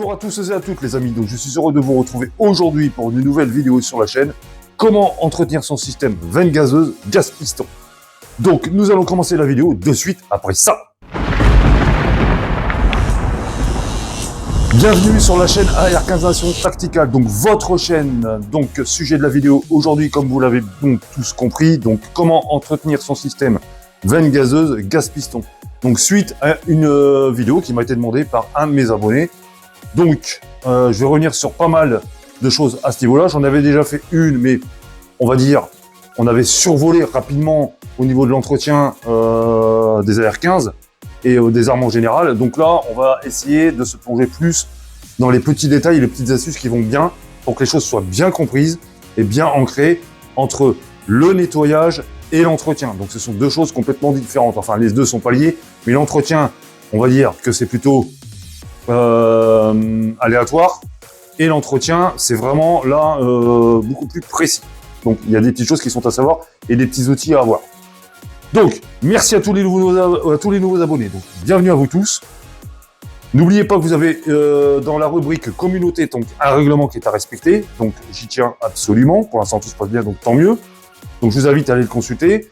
Bonjour à tous et à toutes les amis, donc je suis heureux de vous retrouver aujourd'hui pour une nouvelle vidéo sur la chaîne. Comment entretenir son système veine gazeuse gaz piston. Donc nous allons commencer la vidéo de suite après ça. Bienvenue sur la chaîne AR15 Nation Tactical, donc votre chaîne. Donc sujet de la vidéo aujourd'hui, comme vous l'avez donc tous compris, donc comment entretenir son système veine gazeuse gaz piston. Donc suite à une vidéo qui m'a été demandée par un de mes abonnés. Donc je vais revenir sur pas mal de choses à ce niveau-là. J'en avais déjà fait une, mais on va dire on avait survolé rapidement au niveau de l'entretien des AR15 et des armes en général. Donc là, on va essayer de se plonger plus dans les petits détails et les petites astuces qui vont bien pour que les choses soient bien comprises et bien ancrées entre le nettoyage et l'entretien. Donc ce sont deux choses complètement différentes. Enfin, les deux sont pas liés, mais l'entretien, on va dire que c'est plutôt aléatoire, et l'entretien, c'est vraiment là beaucoup plus précis. Donc il y a des petites choses qui sont à savoir et des petits outils à avoir. Donc merci à tous les nouveaux abonnés. Donc bienvenue à vous tous. N'oubliez pas que vous avez dans la rubrique communauté donc un règlement qui est à respecter. Donc j'y tiens absolument. Pour l'instant tout se passe bien, donc tant mieux. Donc je vous invite à aller le consulter.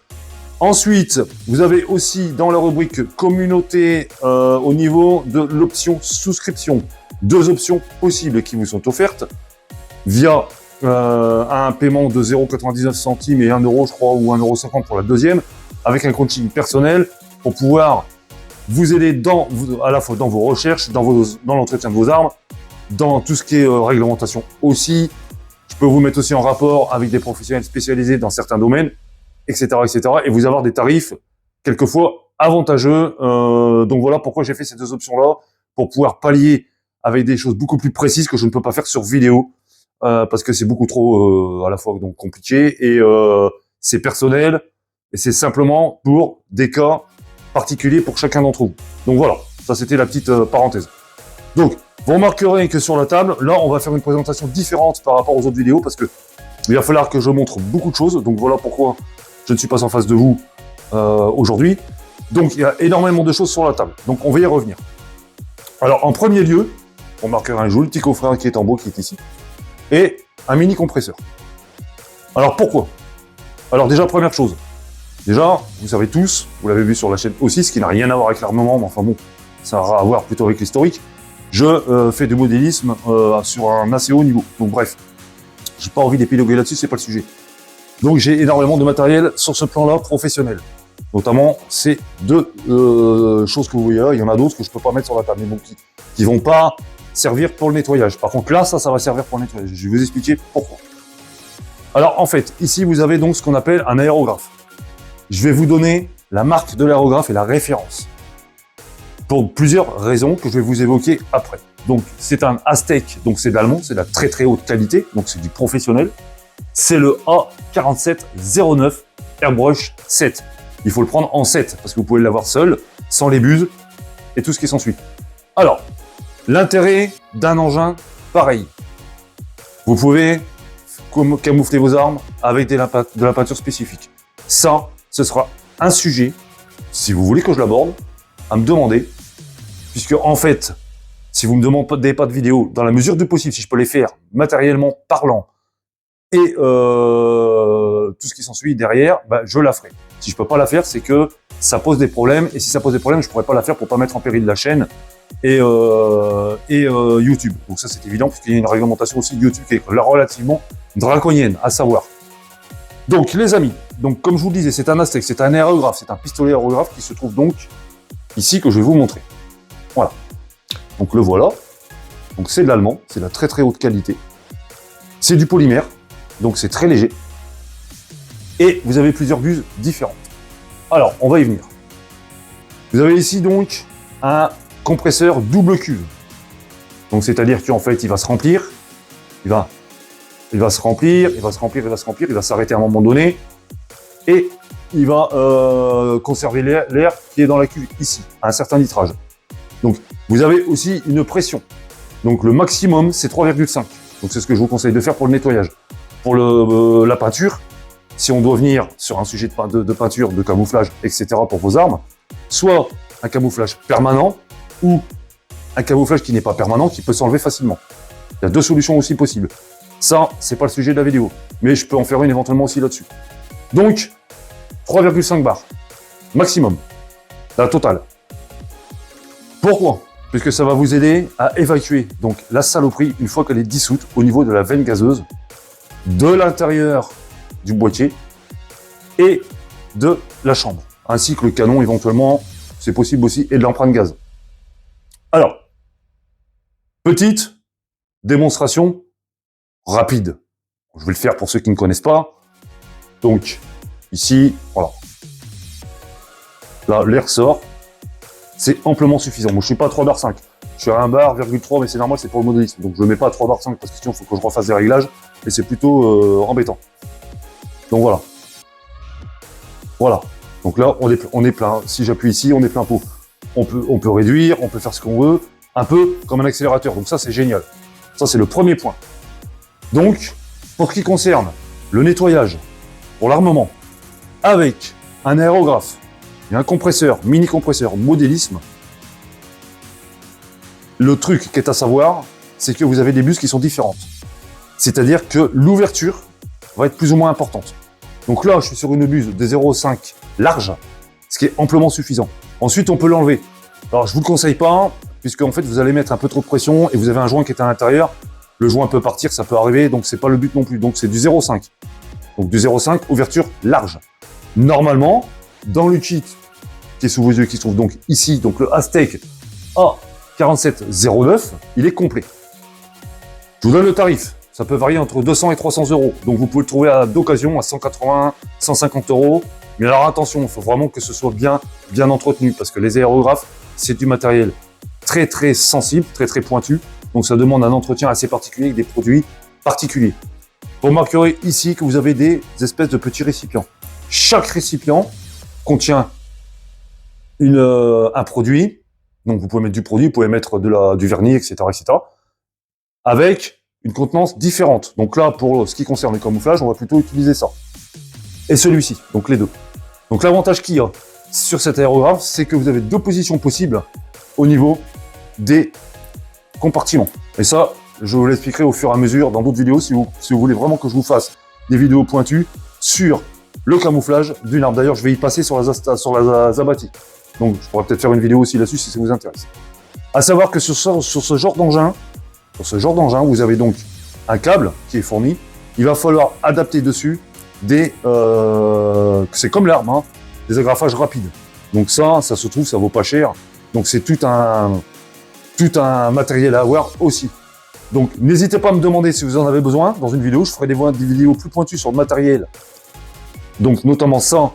Ensuite, vous avez aussi dans la rubrique communauté au niveau de l'option souscription, deux options possibles qui vous sont offertes via un paiement de 0,99 centimes et 1 euro, je crois, ou 1,50 € pour la deuxième, avec un coaching personnel pour pouvoir vous aider à la fois dans vos recherches, dans l'entretien de vos armes, dans tout ce qui est réglementation aussi. Je peux vous mettre aussi en rapport avec des professionnels spécialisés dans certains domaines, etc., etc., et vous avoir des tarifs quelquefois avantageux. Donc voilà pourquoi j'ai fait ces deux options-là, pour pouvoir pallier avec des choses beaucoup plus précises que je ne peux pas faire sur vidéo, parce que c'est beaucoup trop à la fois donc compliqué et c'est personnel et c'est simplement pour des cas particuliers pour chacun d'entre vous. Donc voilà, ça c'était la petite parenthèse. Donc vous remarquerez que sur la table, là on va faire une présentation différente par rapport aux autres vidéos parce que il va falloir que je montre beaucoup de choses. Donc voilà pourquoi je ne suis pas en face de vous aujourd'hui. Donc il y a énormément de choses sur la table. Donc on va y revenir. Alors en premier lieu, on marquera un joli petit coffret qui est en bois qui est ici. Et un mini compresseur. Alors pourquoi? Alors déjà première chose. Déjà, vous savez tous, vous l'avez vu sur la chaîne aussi, ce qui n'a rien à voir avec l'armement, mais enfin bon, ça a à voir plutôt avec l'historique. Je fais du modélisme sur un assez haut niveau. Donc bref, j'ai pas envie d'épiloguer là-dessus, c'est pas le sujet. Donc j'ai énormément de matériel sur ce plan-là professionnel. Notamment ces deux choses que vous voyez là, il y en a d'autres que je peux pas mettre sur la table, mais bon, qui vont pas servir pour le nettoyage. Par contre là, ça va servir pour le nettoyage. Je vais vous expliquer pourquoi. Alors en fait, ici vous avez donc ce qu'on appelle un aérographe. Je vais vous donner la marque de l'aérographe et la référence. Pour plusieurs raisons que je vais vous évoquer après. Donc c'est un Aztec, donc c'est de l'allemand, c'est de la très très haute qualité, donc c'est du professionnel. C'est le A4709 Airbrush 7. Il faut le prendre en 7 parce que vous pouvez l'avoir seul, sans les buses et tout ce qui s'ensuit. Alors, l'intérêt d'un engin pareil. Vous pouvez camoufler vos armes avec de la peinture spécifique. Ça, ce sera un sujet, si vous voulez que je l'aborde, à me demander, puisque en fait, si vous me demandez pas de vidéos, dans la mesure du possible, si je peux les faire matériellement parlant, et tout ce qui s'ensuit derrière, bah, je la ferai. Si je peux pas la faire, c'est que ça pose des problèmes, et si ça pose des problèmes, je pourrais pas la faire pour pas mettre en péril la chaîne et YouTube. Donc ça c'est évident, parce qu'il y a une réglementation aussi de YouTube qui est relativement draconienne, à savoir. Donc les amis, donc comme je vous le disais, c'est un Aztec, c'est un aérographe, c'est un pistolet aérographe qui se trouve donc ici que je vais vous montrer. Voilà. Donc le voilà. Donc c'est de l'allemand, c'est de la très très haute qualité. C'est du polymère, donc c'est très léger. Et vous avez plusieurs buses différentes. Alors, on va y venir. Vous avez ici donc un compresseur double cuve. Donc c'est-à-dire qu'en fait, il va se remplir, il va se remplir, il va se remplir, il va se remplir, il va s'arrêter à un moment donné, et il va conserver l'air qui est dans la cuve ici, à un certain litrage. Donc vous avez aussi une pression. Donc le maximum, c'est 3,5. Donc c'est ce que je vous conseille de faire pour le nettoyage. Pour la peinture, si on doit venir sur un sujet de peinture, de camouflage, etc. pour vos armes, soit un camouflage permanent ou un camouflage qui n'est pas permanent, qui peut s'enlever facilement. Il y a deux solutions aussi possibles. Ça, c'est pas le sujet de la vidéo, mais je peux en faire une éventuellement aussi là-dessus. Donc, 3,5 bars, maximum, la totale. Pourquoi? Puisque ça va vous aider à évacuer donc la saloperie une fois qu'elle est dissoute au niveau de la veine gazeuse, de l'intérieur du boîtier et de la chambre, ainsi que le canon éventuellement, c'est possible aussi, et de l'empreinte gaz. Alors, petite démonstration rapide. Je vais le faire pour ceux qui ne connaissent pas. Donc, ici, voilà. Là, l'air sort. C'est amplement suffisant. Moi, je suis pas à 3 bar 5. Je suis à 1 bar, 3, mais c'est normal, c'est pour le modélisme. Donc, je le mets pas à 3 bar 5 parce que sinon, il faut que je refasse des réglages. Et c'est plutôt embêtant. Donc, voilà. Voilà. Donc là, on est plein. Si j'appuie ici, on est plein pot. On peut réduire, on peut faire ce qu'on veut. Un peu comme un accélérateur. Donc ça, c'est génial. Ça, c'est le premier point. Donc, pour ce qui concerne le nettoyage pour l'armement, avec un aérographe et un compresseur, mini-compresseur, modélisme, le truc qui est à savoir, c'est que vous avez des bus qui sont différentes. C'est-à-dire que l'ouverture va être plus ou moins importante. Donc là, je suis sur une buse de 0,5 large, ce qui est amplement suffisant. Ensuite, on peut l'enlever. Alors, je vous le conseille pas, puisque en fait, vous allez mettre un peu trop de pression et vous avez un joint qui est à l'intérieur. Le joint peut partir, ça peut arriver, donc c'est pas le but non plus. Donc c'est du 0,5. Donc du 0,5, ouverture large. Normalement, dans le kit qui est sous vos yeux, qui se trouve donc ici, donc le Aztec A4709, il est complet. Je vous donne le tarif. Ça peut varier entre 200 et 300 €. Donc vous pouvez le trouver d'occasion à 180, 150 €. Mais alors attention, il faut vraiment que ce soit bien entretenu, parce que les aérographes, c'est du matériel très très sensible, très très pointu. Donc ça demande un entretien assez particulier avec des produits particuliers. Vous remarquerez ici que vous avez des espèces de petits récipients. Chaque récipient contient un produit. Donc vous pouvez mettre du produit, vous pouvez mettre du vernis, etc., etc. Avec une contenance différente. Donc là, pour ce qui concerne le camouflage, on va plutôt utiliser ça. Et celui-ci, donc les deux. Donc l'avantage qu'il y a sur cet aérographe, c'est que vous avez deux positions possibles au niveau des compartiments. Et ça, je vous l'expliquerai au fur et à mesure dans d'autres vidéos si vous voulez vraiment que je vous fasse des vidéos pointues sur le camouflage d'une arme. D'ailleurs, je vais y passer sur la Zabati. Donc, je pourrais peut-être faire une vidéo aussi là-dessus si ça vous intéresse. À savoir que sur ce genre d'engin, vous avez donc un câble qui est fourni. Il va falloir adapter dessus c'est comme l'arme, hein, des agrafages rapides. Donc ça se trouve, ça vaut pas cher. Donc c'est tout un matériel à avoir aussi. Donc n'hésitez pas à me demander si vous en avez besoin. Dans une vidéo, je ferai des vidéos plus pointues sur le matériel. Donc notamment ça,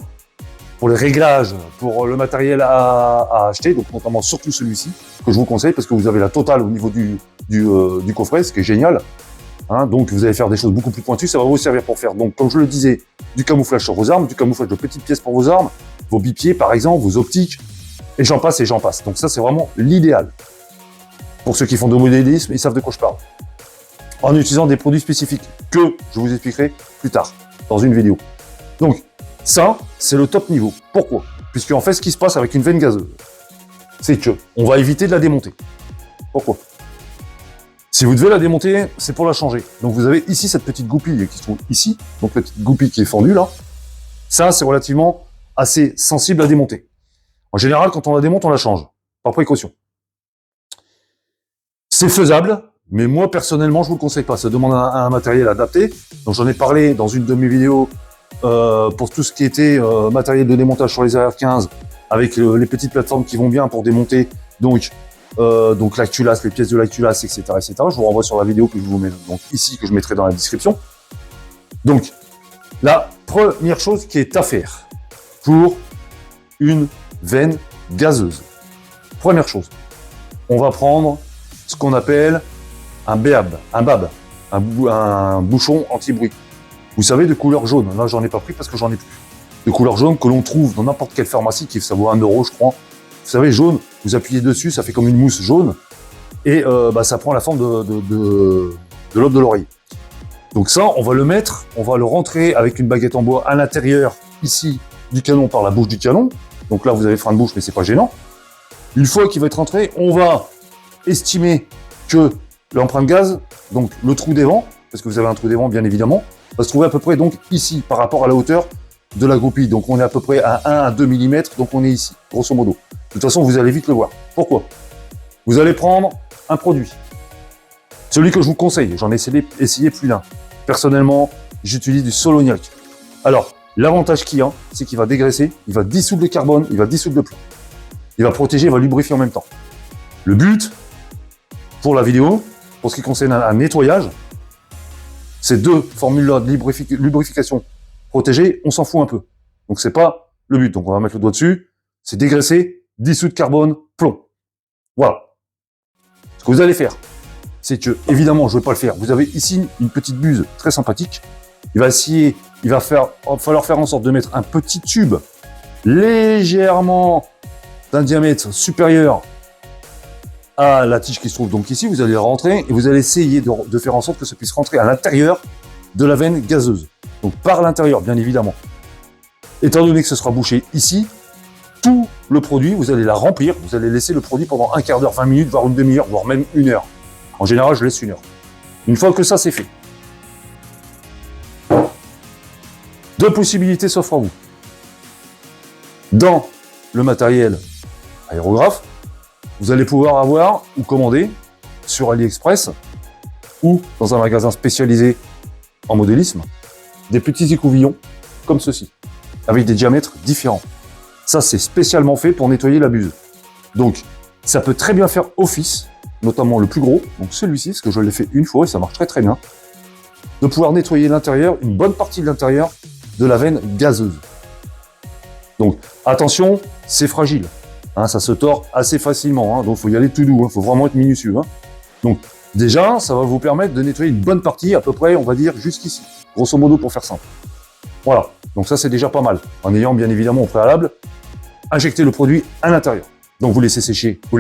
pour les réglages, pour le matériel à acheter, donc notamment surtout celui-ci, que je vous conseille parce que vous avez la totale au niveau du coffret, ce qui est génial. Hein, donc vous allez faire des choses beaucoup plus pointues, ça va vous servir pour faire, donc comme je le disais, du camouflage sur vos armes, du camouflage de petites pièces pour vos armes, vos bipieds par exemple, vos optiques, et j'en passe et j'en passe. Donc ça c'est vraiment l'idéal. Pour ceux qui font de modélisme, ils savent de quoi je parle. En utilisant des produits spécifiques que je vous expliquerai plus tard, dans une vidéo. Donc ça, c'est le top niveau. Pourquoi? Puisque en fait, ce qui se passe avec une veine gazeuse, c'est que on va éviter de la démonter. Pourquoi? Si vous devez la démonter, c'est pour la changer. Donc vous avez ici cette petite goupille qui se trouve ici, donc la petite goupille qui est fendue là. Ça, c'est relativement assez sensible à démonter. En général, quand on la démonte, on la change, par précaution. C'est faisable, mais moi personnellement, je vous le conseille pas. Ça demande un matériel adapté. Donc j'en ai parlé dans une de mes vidéos pour tout ce qui était matériel de démontage sur les AR-15, avec les petites plateformes qui vont bien pour démonter. Donc l'actulace, les pièces de l'actulace, etc., etc. Je vous renvoie sur la vidéo que je vous mets donc ici, que je mettrai dans la description. Donc, la première chose qui est à faire pour une veine gazeuse. Première chose, on va prendre ce qu'on appelle un BAB, un bouchon anti-bruit. Vous savez, de couleur jaune. Là, j'en ai pas pris parce que j'en ai plus. De couleur jaune que l'on trouve dans n'importe quelle pharmacie, qui ça vaut 1 €, je crois. Vous savez, jaune, vous appuyez dessus, ça fait comme une mousse jaune, et ça prend la forme de l'aube de l'oreille. Donc ça, on va le rentrer avec une baguette en bois à l'intérieur, ici, du canon, par la bouche du canon. Donc là, vous avez frein de bouche, mais c'est pas gênant. Une fois qu'il va être rentré, on va estimer que l'empreinte gaz, donc le trou des vents, parce que vous avez un trou des vents bien évidemment, va se trouver à peu près donc ici par rapport à la hauteur de la goupille. Donc on est à peu près à 1 à 2 mm, donc on est ici, grosso modo. De toute façon, vous allez vite le voir. Pourquoi? Vous allez prendre un produit. Celui que je vous conseille, j'en ai essayé plus d'un. Personnellement, j'utilise du Soloniac. Alors, l'avantage qu'il y a, c'est qu'il va dégraisser, il va dissoudre le carbone, il va dissoudre le plomb. Il va protéger, il va lubrifier en même temps. Le but, pour la vidéo, pour ce qui concerne un nettoyage, ces deux formules-là de lubrification protégée, on s'en fout un peu. Donc c'est pas le but. Donc on va mettre le doigt dessus, c'est dégraisser, dissoudre carbone, plomb. Voilà. Ce que vous allez faire, c'est que, évidemment, je ne vais pas le faire. Vous avez ici une petite buse très sympathique. Il va falloir faire en sorte de mettre un petit tube légèrement d'un diamètre supérieur à la tige qui se trouve donc ici. Vous allez rentrer et vous allez essayer de faire en sorte que ça puisse rentrer à l'intérieur de la veine gazeuse. Donc par l'intérieur, bien évidemment. Étant donné que ce sera bouché ici, tout le produit, vous allez la remplir, vous allez laisser le produit pendant un quart d'heure, 20 minutes, voire une demi-heure, voire même une heure. En général, je laisse une heure. Une fois que ça c'est fait, deux possibilités s'offrent à vous. Dans le matériel aérographe, vous allez pouvoir avoir ou commander sur AliExpress ou dans un magasin spécialisé en modélisme des petits écouvillons comme ceci, avec des diamètres différents. Ça, c'est spécialement fait pour nettoyer la buse. Donc, ça peut très bien faire office, notamment le plus gros, donc celui-ci, parce que je l'ai fait une fois et ça marche très très bien, de pouvoir nettoyer l'intérieur, une bonne partie de l'intérieur de la veine gazeuse. Donc, attention, c'est fragile. Hein, ça se tord assez facilement, hein, donc il faut y aller tout doux, il faut vraiment être minutieux. Hein. Donc, déjà, ça va vous permettre de nettoyer une bonne partie, à peu près, on va dire, jusqu'ici, grosso modo, pour faire simple. Voilà, donc ça, c'est déjà pas mal, en ayant bien évidemment au préalable injecté le produit à l'intérieur. Donc, vous laissez sécher, vous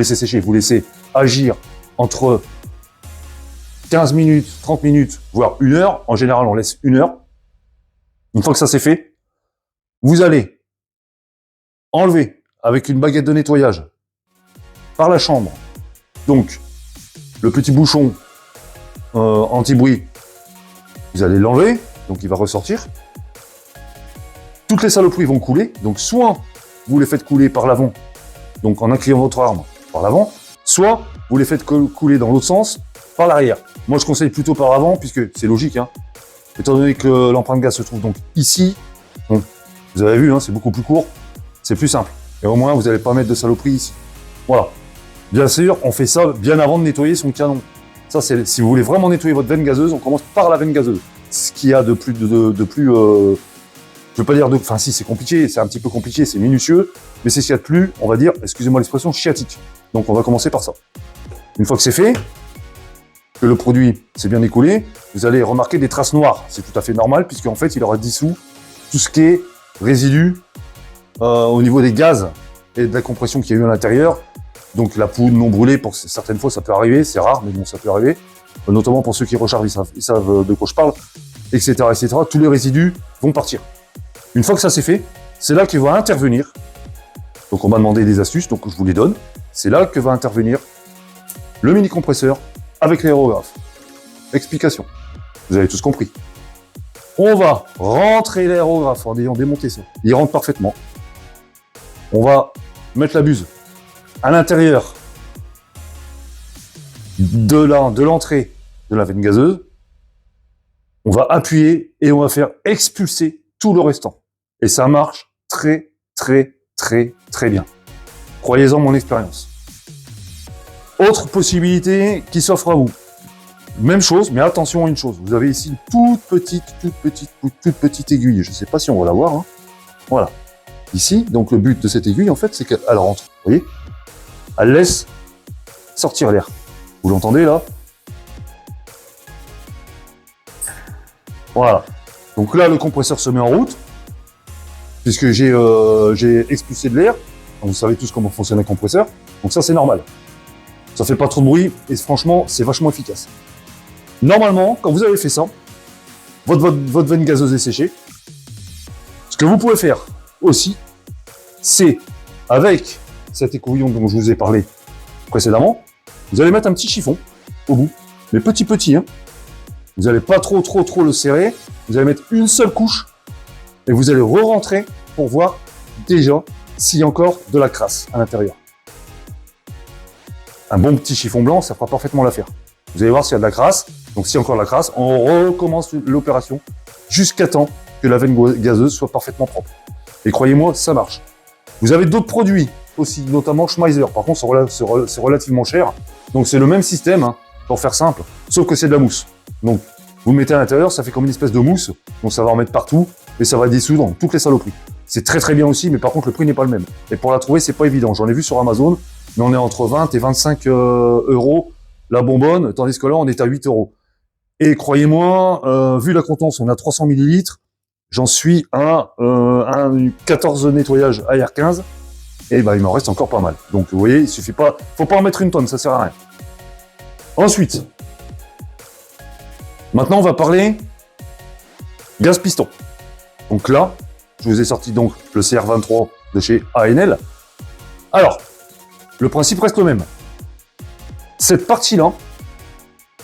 laissez agir entre 15 minutes, 30 minutes, voire une heure. En général, on laisse une heure. Une fois que ça c'est fait, vous allez enlever avec une baguette de nettoyage par la chambre, donc le petit bouchon anti-bruit, vous allez l'enlever, donc il va ressortir. Toutes les saloperies vont couler, donc soit vous les faites couler par l'avant, donc en inclinant votre arme par l'avant, soit vous les faites couler dans l'autre sens par l'arrière. Moi je conseille plutôt par l'avant, puisque c'est logique, hein. Étant donné que l'empreinte gaz se trouve donc ici, donc, vous avez vu, hein, c'est beaucoup plus court, c'est plus simple. Et au moins, vous n'allez pas mettre de saloperie ici. Voilà. Bien sûr, on fait ça bien avant de nettoyer son canon. Ça, c'est si vous voulez vraiment nettoyer votre veine gazeuse, on commence par la veine gazeuse. Ce qu'il y a de plus, je veux pas dire enfin si, c'est compliqué, c'est un petit peu compliqué, c'est minutieux, mais c'est ce qu'il y a de plus, on va dire, excusez-moi l'expression, chiatique. Donc, on va commencer par ça. Une fois que c'est fait, que le produit s'est bien écoulé, vous allez remarquer des traces noires. C'est tout à fait normal, puisqu'en fait, il aura dissous tout ce qui est résidu au niveau des gaz et de la compression qu'il y a eu à l'intérieur. Donc la poudre non brûlée, pour certaines fois, ça peut arriver, c'est rare, mais bon, ça peut arriver. Notamment pour ceux qui rechargent, ils savent de quoi je parle, etc., etc. Tous les résidus vont partir. Une fois que ça c'est fait, c'est là qu'il va intervenir. Donc on m'a demandé des astuces, donc je vous les donne. C'est là que va intervenir le mini compresseur avec l'aérographe. Explication. Vous avez tous compris. On va rentrer l'aérographe en ayant démonté ça. Il rentre parfaitement. On va mettre la buse à l'intérieur de l'entrée de la veine gazeuse. On va appuyer et on va faire expulser tout le restant. Et ça marche très, très, très, très bien. Croyez-en mon expérience. Autre possibilité qui s'offre à vous. Même chose, mais attention à une chose. Vous avez ici une toute petite aiguille. Je ne sais pas si on va la voir. Hein. Voilà. Ici, donc le but de cette aiguille, en fait, c'est qu'elle rentre. Vous voyez ? Elle laisse sortir l'air. Vous l'entendez là ? Voilà. Donc là, le compresseur se met en route, puisque j'ai expulsé de l'air. Vous savez tous comment fonctionne un compresseur. Donc ça, c'est normal. Ça fait pas trop de bruit et franchement, c'est vachement efficace. Normalement, quand vous avez fait ça, votre veine gazeuse est séchée. Ce que vous pouvez faire aussi, c'est avec cet écouvillon dont je vous ai parlé précédemment, Vous allez mettre un petit chiffon au bout, mais petit, hein. Vous n'allez pas trop le serrer. Vous allez mettre une seule couche et vous allez re-rentrer pour voir déjà s'il y a encore de la crasse à l'intérieur. Un bon petit chiffon blanc, ça fera parfaitement l'affaire. Vous allez voir s'il y a de la crasse. Donc s'il y a encore de la crasse, on recommence l'opération jusqu'à temps que la veine gazeuse soit parfaitement propre. Et croyez-moi, ça marche. Vous avez d'autres produits aussi, notamment Schmeiser. Par contre, c'est relativement cher. Donc c'est le même système, hein, pour faire simple, sauf que c'est de la mousse. Donc vous le mettez à l'intérieur, ça fait comme une espèce de mousse. Donc ça va en mettre partout et ça va dissoudre toutes les saloperies. C'est très bien aussi, mais par contre le prix n'est pas le même. Et pour la trouver, c'est pas évident. J'en ai vu sur Amazon, mais on est entre 20 et 25 euros la bonbonne, tandis que là on est à 8 euros. Et croyez-moi, vu la contenance, on a 300 millilitres. J'en suis à 14 nettoyages AR15 et ben il m'en reste encore pas mal. Donc vous voyez, il suffit pas, faut pas en mettre une tonne, ça sert à rien. Ensuite, maintenant on va parler gaz piston. Donc là, je vous ai sorti donc le CR23 de chez ANL. Alors, le principe reste le même. Cette partie-là,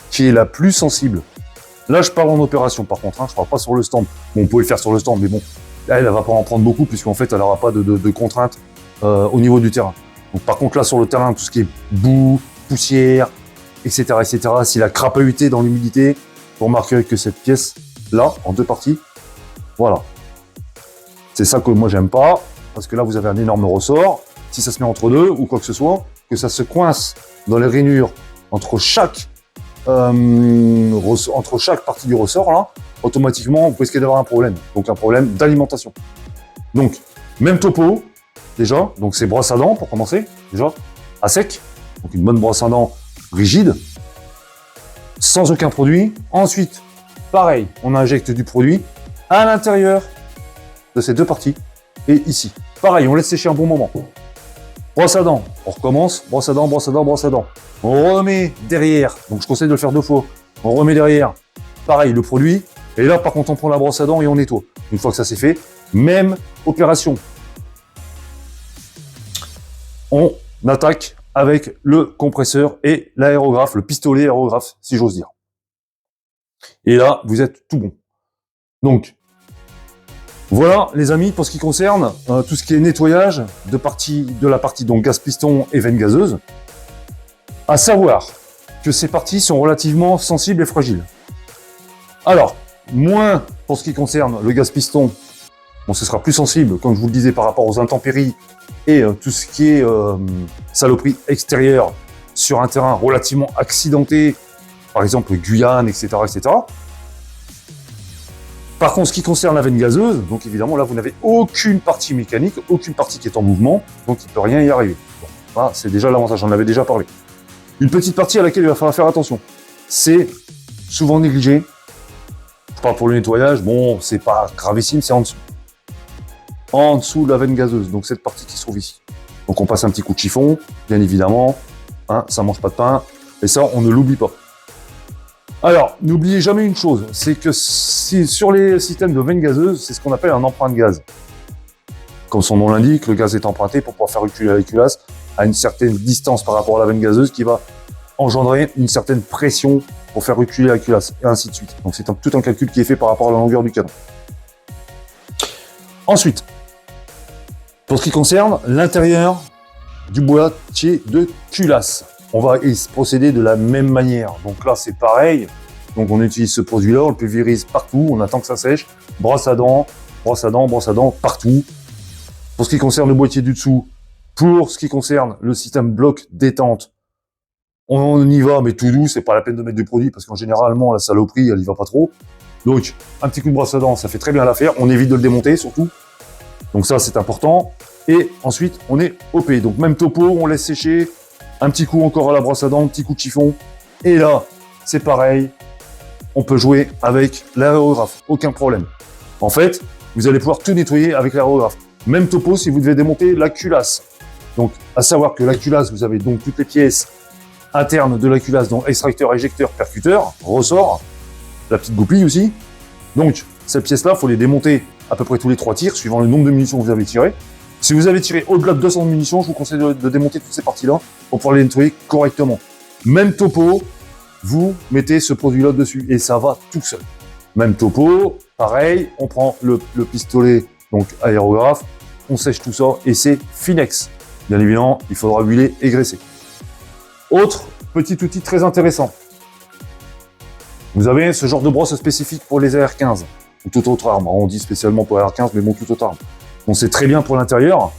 qui est la plus sensible. Là, je parle en opération, par contre, hein, je parle pas sur le stand. Bon, on peut le faire sur le stand, mais bon, là, elle va pas en prendre beaucoup, puisqu'en fait, elle n'aura pas de contraintes au niveau du terrain. Donc, par contre, là, sur le terrain, tout ce qui est boue, poussière, etc., si la crapahuté dans l'humidité, vous remarquerez que cette pièce-là, en deux parties, voilà. C'est ça que moi, j'aime pas, parce que là, vous avez un énorme ressort. Si ça se met entre deux, ou quoi que ce soit, que ça se coince dans les rainures entre chaque partie du ressort, là, automatiquement, vous risquez d'avoir un problème. Donc, un problème d'alimentation. Donc, même topo, déjà. Donc, c'est brosse à dents, pour commencer, déjà, à sec. Donc, une bonne brosse à dents rigide, sans aucun produit. Ensuite, pareil, on injecte du produit à l'intérieur de ces deux parties. Et ici, pareil, on laisse sécher un bon moment. Brosse à dents, on recommence, brosse à dents, brosse à dents, brosse à dents. On remet derrière, donc je conseille de le faire 2 fois. On remet derrière, pareil, le produit. Et là, par contre, on prend la brosse à dents et on nettoie. Une fois que ça c'est fait, même opération. On attaque avec le compresseur et l'aérographe, le pistolet aérographe, si j'ose dire. Et là, vous êtes tout bon. Donc, voilà, les amis, pour ce qui concerne tout ce qui est nettoyage de la partie donc gaz piston et veine gazeuse. À savoir que ces parties sont relativement sensibles et fragiles. Alors, moins pour ce qui concerne le gaz piston, bon, ce sera plus sensible, comme je vous le disais, par rapport aux intempéries et tout ce qui est saloperie extérieure sur un terrain relativement accidenté, par exemple Guyane, etc., etc. Par contre, ce qui concerne la veine gazeuse, donc évidemment, là, vous n'avez aucune partie mécanique, aucune partie qui est en mouvement, donc il ne peut rien y arriver. Bon, voilà, c'est déjà l'avantage, j'en avais déjà parlé. Une petite partie à laquelle il va falloir faire attention, c'est souvent négligé. Je parle pour le nettoyage, bon, c'est pas gravissime, c'est en dessous. En dessous de la veine gazeuse, donc cette partie qui se trouve ici. Donc on passe un petit coup de chiffon, bien évidemment, hein, ça mange pas de pain, et ça, on ne l'oublie pas. Alors, n'oubliez jamais une chose, c'est que si, sur les systèmes de veine gazeuse, c'est ce qu'on appelle un emprunt de gaz. Comme son nom l'indique, le gaz est emprunté pour pouvoir faire reculer la culasse à une certaine distance par rapport à la veine gazeuse qui va engendrer une certaine pression pour faire reculer la culasse, et ainsi de suite. Donc c'est tout un calcul qui est fait par rapport à la longueur du canon. Ensuite, pour ce qui concerne l'intérieur du boîtier de culasse, on va procéder de la même manière. Donc là, c'est pareil. Donc on utilise ce produit-là, on le pulvérise partout, on attend que ça sèche, brosse à dents, brosse à dents, brosse à dents, partout. Pour ce qui concerne le boîtier du dessous, pour ce qui concerne le système bloc détente, on y va, mais tout doux, c'est pas la peine de mettre du produit, parce qu'en généralement, la saloperie, elle y va pas trop. Donc, un petit coup de brosse à dents, ça fait très bien l'affaire. On évite de le démonter, surtout. Donc ça, c'est important. Et ensuite, on est OP. Donc même topo, on laisse sécher. Un petit coup encore à la brosse à dents, un petit coup de chiffon. Et là, c'est pareil. On peut jouer avec l'aérographe. Aucun problème. En fait, vous allez pouvoir tout nettoyer avec l'aérographe. Même topo si vous devez démonter la culasse. Donc, à savoir que la culasse, vous avez donc toutes les pièces internes de la culasse, donc extracteur, éjecteur, percuteur, ressort, la petite goupille aussi. Donc, ces pièces-là, il faut les démonter à peu près tous les 3 tirs, suivant le nombre de munitions que vous avez tiré. Si vous avez tiré au-delà de 200 munitions, je vous conseille de démonter toutes ces parties-là pour pouvoir les nettoyer correctement. Même topo, vous mettez ce produit-là dessus et ça va tout seul. Même topo, pareil, on prend le pistolet, donc aérographe, on sèche tout ça et c'est Finex. Bien évidemment, il faudra huiler et graisser. Autre petit outil très intéressant. Vous avez ce genre de brosse spécifique pour les AR-15 ou toute autre arme. On dit spécialement pour AR-15, mais bon, toute autre arme. On sait très bien pour l'intérieur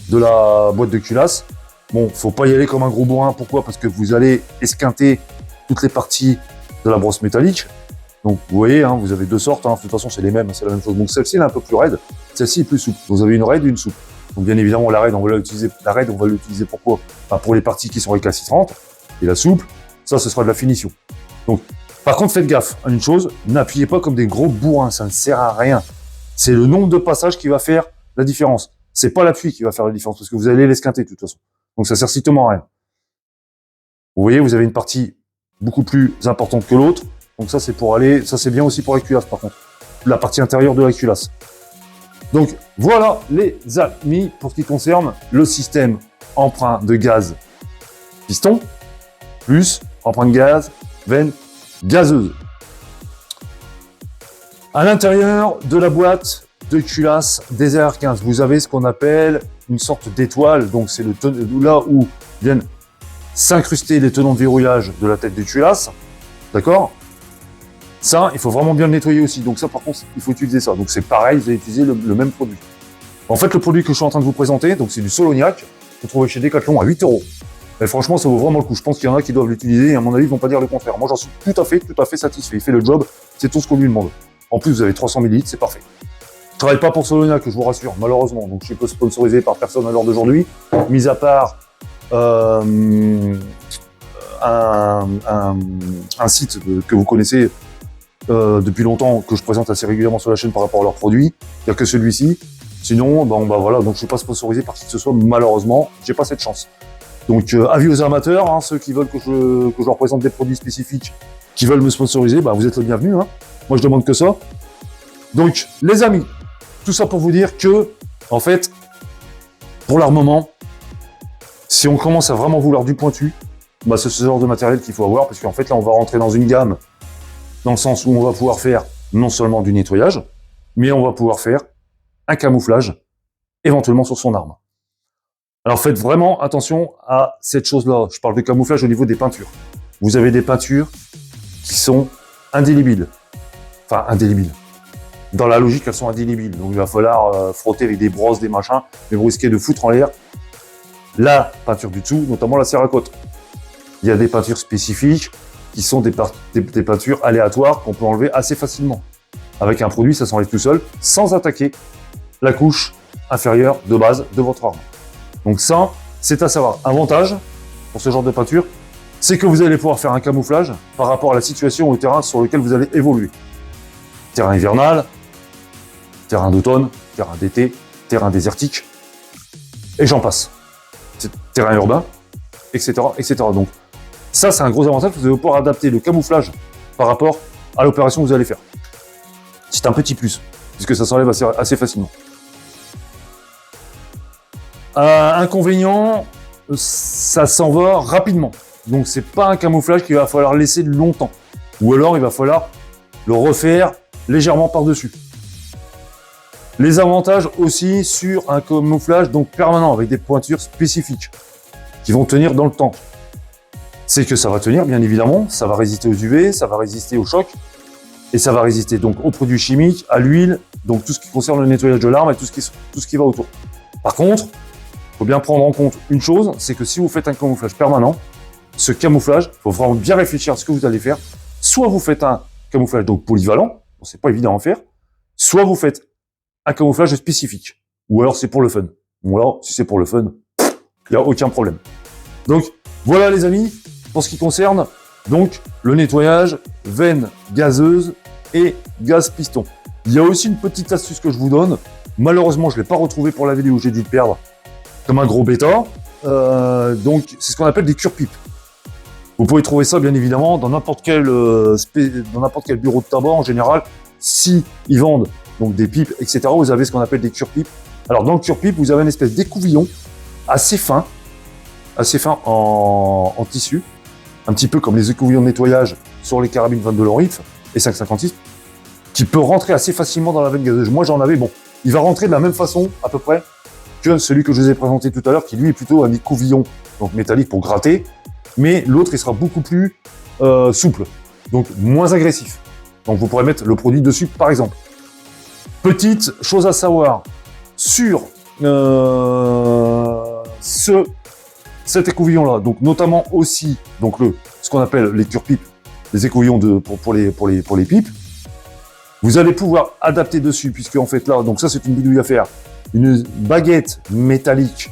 de la boîte de culasse. Bon, faut pas y aller comme un gros bourrin. Pourquoi? Parce que vous allez esquinter toutes les parties de la brosse métallique. Donc, vous voyez, hein, vous avez deux sortes. Hein. De toute façon, c'est les mêmes, c'est la même chose. Donc, celle-ci, elle est un peu plus raide. Celle-ci est plus souple. Vous avez une raide et une souple. Donc, bien évidemment, la raide, on va l'utiliser. La raide, on va l'utiliser pourquoi? Enfin, pour les parties qui sont récalcitrantes. Et la souple, ça, ce sera de la finition. Donc, par contre, faites gaffe à une chose. N'appuyez pas comme des gros bourrins. Ça ne sert à rien. C'est le nombre de passages qui va faire la différence. C'est pas l'appui qui va faire la différence parce que vous allez l'esquinter de toute façon. Donc, ça sert strictement à rien. Vous voyez, vous avez une partie beaucoup plus importante que l'autre. Donc ça, c'est pour aller, ça c'est bien aussi pour la culasse par contre. La partie intérieure de la culasse. Donc voilà les amis pour ce qui concerne le système emprunt de gaz piston plus emprunt de gaz veine gazeuse. À l'intérieur de la boîte de culasse des AR-15, vous avez ce qu'on appelle une sorte d'étoile. Donc c'est là où viennent s'incruster les tenons de verrouillage de la tête de culasse. D'accord? Ça, il faut vraiment bien le nettoyer aussi. Donc ça, par contre, il faut utiliser ça. Donc c'est pareil, vous allez utiliser le même produit. En fait, le produit que je suis en train de vous présenter, donc c'est du Soloniac. Vous trouvez chez Decathlon à 8 €. Et franchement, ça vaut vraiment le coup. Je pense qu'il y en a qui doivent l'utiliser et à mon avis, ils vont pas dire le contraire. Moi, j'en suis tout à fait satisfait. Il fait le job. C'est tout ce qu'on lui demande. En plus, vous avez 300 ml, c'est parfait. Je travaille pas pour Soloniac, je vous rassure, malheureusement. Donc je suis pas sponsorisé par personne à l'heure d'aujourd'hui, mis à part un site que vous connaissez depuis longtemps, que je présente assez régulièrement sur la chaîne par rapport à leurs produits. Il n'y a que celui-ci. Sinon, voilà, donc je suis pas sponsorisé par qui que ce soit, malheureusement, j'ai pas cette chance. Donc avis aux amateurs, hein, ceux qui veulent que je leur présente des produits spécifiques, qui veulent me sponsoriser, vous êtes le bienvenu. Hein. Moi, je demande que ça. Donc, les amis, tout ça pour vous dire que, en fait, pour l'armement, si on commence à vraiment vouloir du pointu, c'est ce genre de matériel qu'il faut avoir, parce qu'en fait, là, on va rentrer dans une gamme, dans le sens où on va pouvoir faire non seulement du nettoyage, mais on va pouvoir faire un camouflage, éventuellement sur son arme. Alors faites vraiment attention à cette chose-là. Je parle de camouflage au niveau des peintures. Vous avez des peintures qui sont indélébiles. Enfin, indélébiles. Dans la logique, elles sont indélébiles. Donc il va falloir frotter avec des brosses, des machins, mais vous risquez de foutre en l'air la peinture du dessous, notamment la céracote. Il y a des peintures spécifiques qui sont des peintures aléatoires qu'on peut enlever assez facilement. Avec un produit, ça s'enlève tout seul, sans attaquer la couche inférieure de base de votre arme. Donc ça, c'est à savoir. Avantage pour ce genre de peinture, c'est que vous allez pouvoir faire un camouflage par rapport à la situation ou au terrain sur lequel vous allez évoluer. Terrain hivernal, terrain d'automne, terrain d'été, terrain désertique, et j'en passe. Terrain urbain, etc., etc. Donc ça, c'est un gros avantage, vous allez pouvoir adapter le camouflage par rapport à l'opération que vous allez faire. C'est un petit plus, puisque ça s'enlève assez facilement. Inconvénient, ça s'en va rapidement. Donc c'est pas un camouflage qu'il va falloir laisser longtemps. Ou alors il va falloir le refaire légèrement par-dessus. Les avantages aussi sur un camouflage donc permanent avec des pointures spécifiques qui vont tenir dans le temps. C'est que ça va tenir, bien évidemment, ça va résister aux UV, ça va résister au choc, et ça va résister donc aux produits chimiques, à l'huile, donc tout ce qui concerne le nettoyage de l'arme et tout ce qui va autour. Par contre, il faut bien prendre en compte une chose, c'est que si vous faites un camouflage permanent, ce camouflage, il faut vraiment bien réfléchir à ce que vous allez faire. Soit vous faites un camouflage donc polyvalent, c'est pas évident à faire, soit vous faites un camouflage spécifique, ou alors c'est pour le fun. Ou alors, si c'est pour le fun, il n'y a aucun problème. Donc, voilà les amis, pour ce qui concerne donc le nettoyage, veine gazeuse et gaz piston. Il y a aussi une petite astuce que je vous donne. Malheureusement, je ne l'ai pas retrouvé pour la vidéo, j'ai dû le perdre comme un gros bêta. Donc, c'est ce qu'on appelle des cure-pipes. Vous pouvez trouver ça, bien évidemment, dans n'importe quel bureau de tabac en général. Si ils vendent donc des pipes, etc., vous avez ce qu'on appelle des cure-pipes. Alors, dans le cure-pipe, vous avez une espèce d'écouvillon assez fin, assez fin en tissu, un petit peu comme les écouvillons de nettoyage sur les carabines 22 long rifle et 5,56, qui peut rentrer assez facilement dans la veine gazeuse. Moi, j'en avais, bon, il va rentrer de la même façon, à peu près, que celui que je vous ai présenté tout à l'heure, qui lui est plutôt un écouvillon, donc métallique pour gratter, mais l'autre, il sera beaucoup plus souple, donc moins agressif. Donc, vous pourrez mettre le produit dessus, par exemple. Petite chose à savoir, sur cet écouvillon-là, donc notamment aussi, donc ce qu'on appelle les cure-pipes, les écouvillons pour les pipes, vous allez pouvoir adapter dessus, puisque en fait là, donc ça c'est une bidouille à faire, une baguette métallique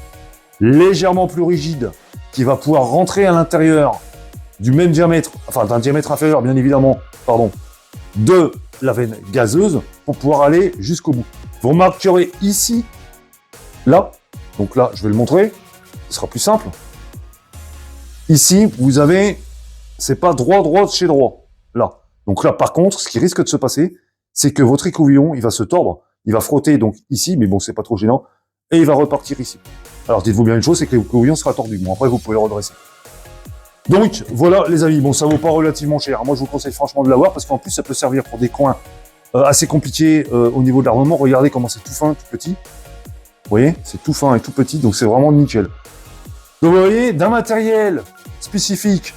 légèrement plus rigide qui va pouvoir rentrer à l'intérieur du même diamètre, enfin d'un diamètre inférieur bien évidemment, pardon, de la veine gazeuse pour pouvoir aller jusqu'au bout. Vous remarquerez ici, là, donc là je vais le montrer, ce sera plus simple. Ici, vous avez, c'est pas droit chez droit, là. Donc là, par contre, ce qui risque de se passer, c'est que votre écouvillon, il va se tordre, il va frotter donc ici, mais bon, c'est pas trop gênant, et il va repartir ici. Alors dites-vous bien une chose, c'est que l'écouvillon sera tordu. Bon, après, vous pouvez le redresser. Donc, voilà, les amis, bon, ça vaut pas relativement cher. Moi, je vous conseille franchement de l'avoir, parce qu'en plus, ça peut servir pour des coins assez compliqués au niveau de l'armement. Regardez comment c'est tout fin, tout petit. Vous voyez, c'est tout fin et tout petit, donc c'est vraiment nickel. Donc vous voyez, d'un matériel spécifique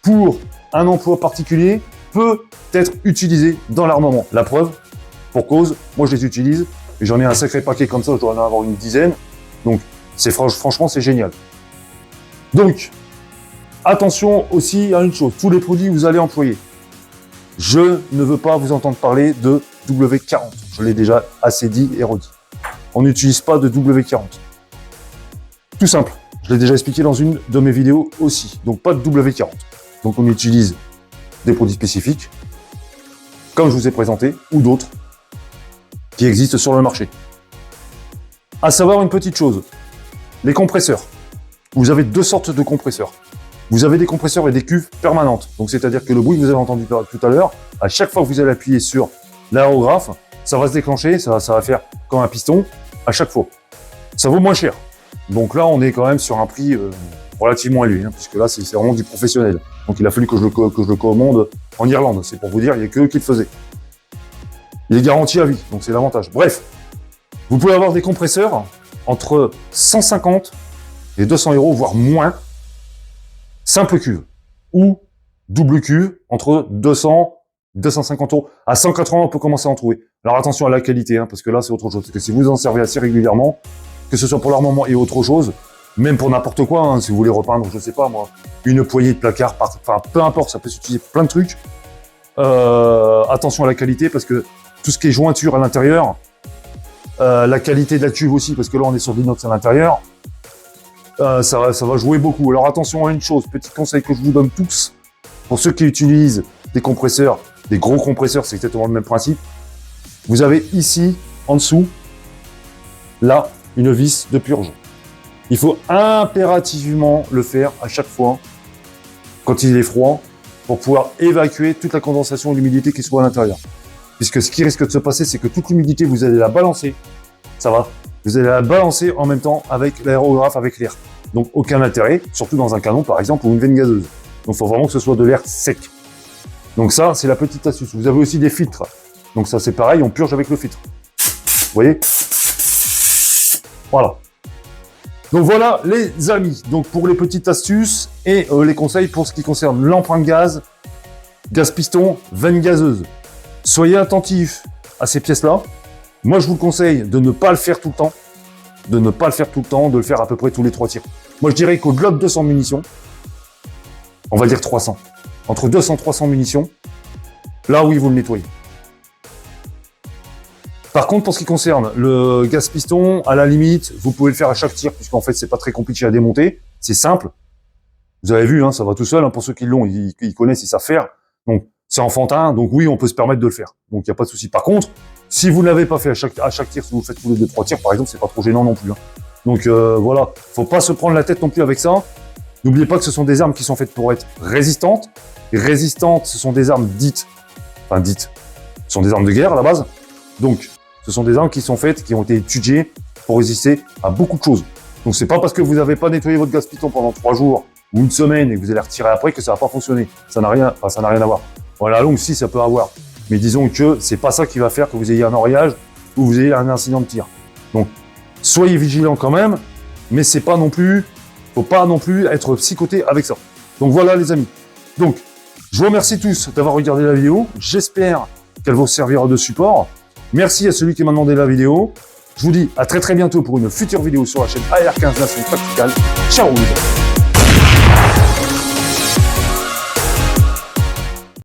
pour un emploi particulier peut être utilisé dans l'armement. La preuve, pour cause, moi je les utilise, et j'en ai un sacré paquet comme ça, je dois en avoir une dizaine, donc franchement c'est génial. Donc, attention aussi à une chose, tous les produits que vous allez employer. Je ne veux pas vous entendre parler de W40, je l'ai déjà assez dit et redit. On n'utilise pas de W40. Tout simple. Je l'ai déjà expliqué dans une de mes vidéos aussi. Donc pas de W40. Donc on utilise des produits spécifiques, comme je vous ai présenté, ou d'autres, qui existent sur le marché. À savoir une petite chose, les compresseurs. Vous avez deux sortes de compresseurs. Vous avez des compresseurs et des cuves permanentes. Donc c'est-à-dire que le bruit que vous avez entendu tout à l'heure, à chaque fois que vous allez appuyer sur l'aérographe, ça va se déclencher, ça va faire comme un piston, à chaque fois. Ça vaut moins cher. Donc là, on est quand même sur un prix relativement élevé, hein, puisque là, c'est vraiment du professionnel. Donc il a fallu que je le commande en Irlande. C'est pour vous dire, il n'y a que eux qui le faisaient. Il est garanti à vie, donc c'est l'avantage. Bref, vous pouvez avoir des compresseurs entre 150 et 200 €, voire moins, simple cuve, ou double cuve, entre 200 250 €. À 180, on peut commencer à en trouver. Alors attention à la qualité, hein, parce que là, c'est autre chose. Parce que si vous en servez assez régulièrement, que ce soit pour l'armement et autre chose, même pour n'importe quoi, hein, si vous voulez repeindre, je sais pas moi, une poignée de placard, enfin peu importe, ça peut s'utiliser pour plein de trucs. Attention à la qualité, parce que tout ce qui est jointure à l'intérieur, la qualité de la cuve aussi, parce que là on est sur de l'inox à l'intérieur, ça va jouer beaucoup. Alors attention à une chose, petit conseil que je vous donne tous, pour ceux qui utilisent des compresseurs, des gros compresseurs, c'est exactement le même principe. Vous avez ici, en dessous, là, une vis de purge. Il faut impérativement le faire à chaque fois, quand il est froid, pour pouvoir évacuer toute la condensation et l'humidité qui soit à l'intérieur. Puisque ce qui risque de se passer, c'est que toute l'humidité, vous allez la balancer, ça va, vous allez la balancer en même temps avec l'aérographe, avec l'air. Donc aucun intérêt, surtout dans un canon par exemple, ou une veine gazeuse. Donc il faut vraiment que ce soit de l'air sec. Donc ça, c'est la petite astuce. Vous avez aussi des filtres. Donc ça, c'est pareil, on purge avec le filtre. Vous voyez? Voilà. Donc voilà, les amis. Donc pour les petites astuces et les conseils pour ce qui concerne l'empreinte gaz, gaz piston, veine gazeuse. Soyez attentifs à ces pièces-là. Moi, je vous conseille de ne pas le faire tout le temps. De ne pas le faire tout le temps, de le faire à peu près tous les 3 tirs. Moi, je dirais qu'au-delà de 200 munitions, on va dire 300. Entre 200 et 300 munitions, là, oui, vous le nettoyez. Par contre, pour ce qui concerne le gaz piston, à la limite, vous pouvez le faire à chaque tir, puisqu'en fait, c'est pas très compliqué à démonter. C'est simple. Vous avez vu, hein, ça va tout seul. Hein, pour ceux qui l'ont, ils connaissent, ils savent faire. Donc, c'est enfantin. Donc oui, on peut se permettre de le faire. Donc, il n'y a pas de souci. Par contre, si vous ne l'avez pas fait à chaque tir, si vous faites tous les 2-3 tirs, par exemple, c'est pas trop gênant non plus. Hein. Donc, voilà. Faut pas se prendre la tête non plus avec ça. N'oubliez pas que ce sont des armes qui sont faites pour être résistantes. Et résistantes, ce sont des armes dites. Enfin, dites. Ce sont des armes de guerre à la base. Donc, ce sont des armes qui sont faites, qui ont été étudiées pour résister à beaucoup de choses. Donc c'est pas parce que vous n'avez pas nettoyé votre gaz Python pendant 3 jours ou une semaine et que vous allez retirer après que ça va pas fonctionner. Ça n'a rien à voir. Bon, à la longue, si, ça peut avoir. Mais disons que c'est pas ça qui va faire que vous ayez un enrayage ou vous ayez un incident de tir. Donc, soyez vigilants quand même, mais c'est pas non plus, faut pas non plus être psychoté avec ça. Donc voilà les amis. Donc, je vous remercie tous d'avoir regardé la vidéo. J'espère qu'elle vous servira de support. Merci à celui qui m'a demandé la vidéo. Je vous dis à très bientôt pour une future vidéo sur la chaîne AR15 Nation Tactical. Ciao les amis.